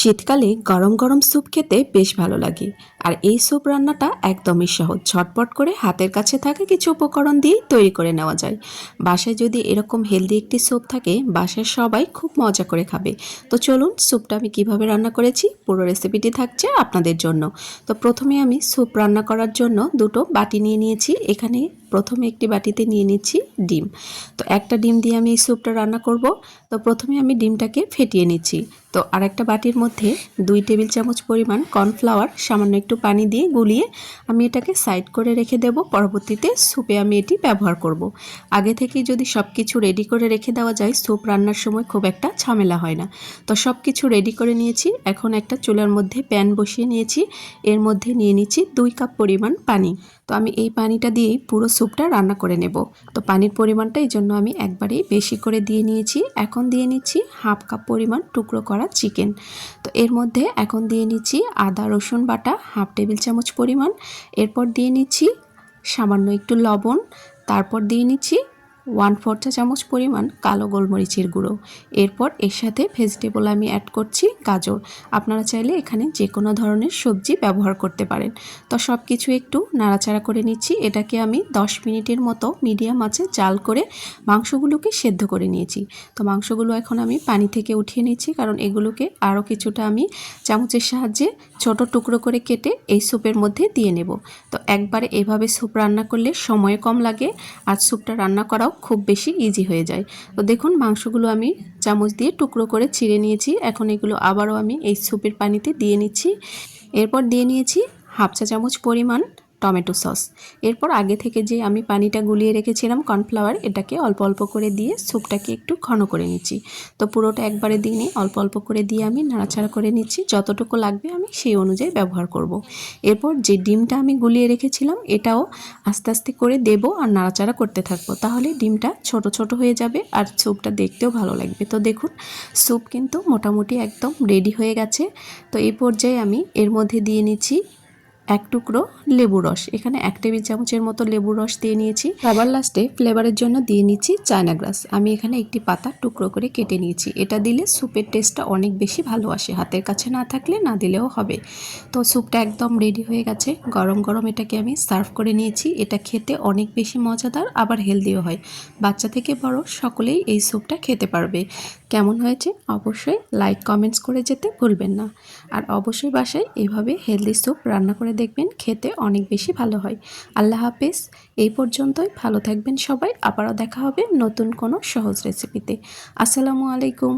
শীতকালে গরম গরম স্যুপ খেতে বেশ ভালো লাগে। আর এই স্যুপ রান্নাটা একদমই সহজ, ঝটপট করে হাতের কাছে থাকা কিছু উপকরণ দিয়ে তৈরি করে নেওয়া যায়। বাসায় যদি এরকম হেলদি একটি স্যুপ থাকে, বাসায় সবাই খুব মজা করে খাবে। তো চলুন স্যুপটা আমি কিভাবে রান্না করেছি পুরো রেসিপিটি থাকছে আপনাদের জন্য। তো প্রথমে আমি স্যুপ রান্না করার জন্য দুটো বাটি নিয়ে নিয়েছি। এখানে প্রথমে একটি বাটিতে নিয়ে নিচ্ছি ডিম। তো একটা ডিম দিয়ে আমি এই স্যুপটা রান্না করব। তো প্রথমে আমি ডিমটাকে ফেটিয়ে নিচ্ছি। তো আরেকটা বাটির মধ্যে 2 টেবিল চামচ পরিমাণ কর্নফ্লাওয়ার সামান্য একটু পানি দিয়ে গুলিয়ে আমি এটাকে সাইড করে রেখে দেব। পরবর্তীতে স্যুপে আমি এটি ব্যবহার করব। আগে থেকেই যদি সব কিছু রেডি করে রেখে দেওয়া যায়, স্যুপ রান্নার সময় খুব একটা ঝামেলা হয় না। তো সব কিছু রেডি করে নিয়েছি। এখন একটা চুলার মধ্যে প্যান বসিয়ে নিয়েছি। এর মধ্যে নিয়ে নিচ্ছি 2 কাপ পরিমাণ পানি। তো আমি এই পানিটা দিয়েই পুরো স্যুপটা রান্না করে নেব। তো পানির পরিমাণটা এই জন্য আমি একবারেই বেশি করে দিয়ে নিয়েছি। এখন দিয়ে নিচ্ছি হাফ কাপ পরিমাণ টুকরো করা চিকেন। তো এর মধ্যে এখন দিয়ে নিচ্ছি আদা রসুন বাটা হাফ টেবিল চামচ পরিমাণ। এরপর দিয়ে নিচ্ছি সামান্য একটু লবণ। তারপর দিয়ে নিচ্ছি 1/4 চা চামচ পরিমাণ কালো গোলমরিচের গুঁড়ো। এরপর এর সাথে ভেজিটেবল আমি অ্যাড করছি গাজর। আপনারা চাইলে এখানে যে কোনো ধরনের সবজি ব্যবহার করতে পারেন। তো সব কিছু একটু নাড়াচাড়া করে নিচ্ছি। এটাকে আমি 10 মিনিটের মতো মিডিয়াম আঁচে জাল করে মাংসগুলোকে সেদ্ধ করে নিয়েছি। তো মাংসগুলো এখন আমি পানি থেকে উঠিয়ে নিচ্ছি, কারণ এগুলোকে আরও কিছুটা আমি চামচের সাহায্যে ছোট টুকরো করে কেটে এই স্যুপের মধ্যে দিয়ে নেব। তো একবারে এভাবে স্যুপ রান্না করলে সময় কম লাগে, আর স্যুপটা রান্না করাও খুব বেশি ইজি হয়ে যায়। তো দেখুন মাংসগুলো আমি চামচ দিয়ে টুকরো করে ছিঁড়ে নিয়েছি। এখন এগুলো আবারও আমি এই স্যুপের পানিতে দিয়ে নিচ্ছি। এরপর দিয়ে নিয়েছি হাফ চা চামচ পরিমাণ টমেটো সস। এরপর আগে থেকে যে আমি পানিটা গুলিয়ে রেখেছিলাম কর্নফ্লাওয়ার, এটাকে অল্প অল্প করে দিয়ে স্যুপটাকে একটু ঘন করে নিচ্ছি। তো পুরোটা একবারে দিইনি, অল্প অল্প করে দিয়ে আমি নাড়াচাড়া করে নিচ্ছি। যতটুকু লাগবে আমি সেই অনুযায়ী ব্যবহার করব। এরপর যে ডিমটা আমি গুলিয়ে রেখেছিলাম এটাও আস্তে আস্তে করে দেব আর নাড়াচাড়া করতে থাকবো। তাহলে ডিমটা ছোট ছোট হয়ে যাবে আর স্যুপটা দেখতেও ভালো লাগবে। তো দেখুন স্যুপ কিন্তু মোটামুটি একদম রেডি হয়ে গেছে। তো এই পর্যায়ে আমি এর মধ্যে দিয়ে নিচ্ছি এক টুকরো লেবুর রস। এখানে 1 টেবিল চামচের মতো লেবুর রস দিয়ে নিয়েছি। সবার লাস্টে ফ্লেভারের জন্য দিয়ে নিচ্ছি চায়না গ্রাস। আমি এখানে একটি পাতা টুকরো করে কেটে নিয়েছি। এটা দিলে স্যুপের টেস্টটা অনেক বেশি ভালো আসে। হাতের কাছে না থাকলে না দিলেও হবে। তো স্যুপটা একদম রেডি হয়ে গেছে। গরম গরম এটাকে আমি সার্ভ করে নিয়েছি। এটা খেতে অনেক বেশি মজাদার, আবার হেলদিও হয়। বাচ্চা থেকে বড় সকলেই এই স্যুপটা খেতে পারবে। কেমন হয়েছে অবশ্যই লাইক কমেন্টস করে যেতে ভুলবেন না। আর অবশ্যই বাসায় এভাবে হেলদি স্যুপ রান্না করে দেখবেন, খেতে অনেক বেশি ভালো হয়। আল্লাহ হাফেজ। এই পর্যন্তই, ভালো থাকবেন সবাই। আবারও দেখা হবে নতুন কোনো সহজ রেসিপিতে। আসসালামু আলাইকুম।